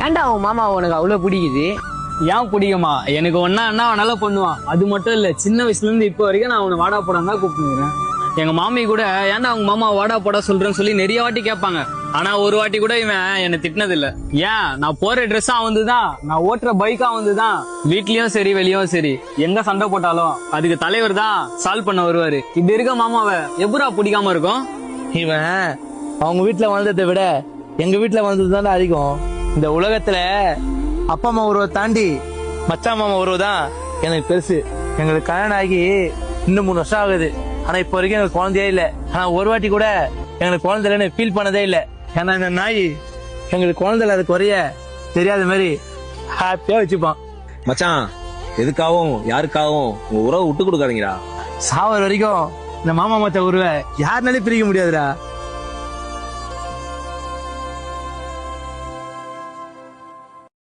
ஏன்டா உன் மாமா உனக்கு அவ்வளவு பிடிக்குது? ஏன் பிடிக்குமா? எனக்கு ஒன்னா அண்ணா நல்லா பண்ணுவான். அது மட்டும் இல்ல, சின்ன வயசுல இருந்து இப்போ வரைக்கும் நான் அவனை வாடா போடான்னு தான் கூப்பிட்டுக்கிறேன். எங்க மாமி கூட ஏன்டா அவங்க மாமா வாடா போடா சொல்றேன்னு சொல்லி நிறைய வாட்டி கேட்பாங்க. ஆனா ஒரு வாட்டி கூட இவன் என்னை திட்டினது இல்ல. ஏன், நான் போற ட்ரெஸ்ஸா வந்துதான், நான் ஓட்டுற பைக்கா வந்துதான், வீட்லயும் சரி வெளியும் சரி எங்க சண்டை போட்டாலும் அதுக்கு தலைவர் தான் சால்வ் பண்ண வருவாரு. இப்படி இருக்க மாமாவை எப்படா பிடிக்காம இருக்கும்? இவன் அவங்க வீட்டுல வாழ்ந்ததை விட எங்க வீட்டுல வாழ்ந்ததுதான் அதிகம். இந்த உலகத்துல அப்பா அம்மா உறவை தாண்டி மச்சான் மாமா உறவு தான் எனக்கு பெருசு. எங்களுக்கு கல்யாணம் ஆகி இன்னும் 3 வருஷம் ஆகுது. ஆனா இப்ப வரைக்கும் எனக்கு குழந்தையே இல்ல. ஆனா ஒரு வாட்டி கூட எங்களுக்கு குழந்தை இல்லைன்னு ஃபீல் பண்ணதே இல்ல. ஏன்னா இந்த நாய் எங்களுக்கு குழந்தை இல்லாத குறைய தெரியாத மாதிரி ஹாப்பியா வச்சுப்பான். மச்சான், எதுக்காகவும் யாருக்காகவும் உங்க உறவை விட்டு கொடுக்காதீங்கடா. சாவர வரைக்கும் இந்த மாமா மத்த உறவை யாருனாலையும் பிரிக்க முடியாதுடா.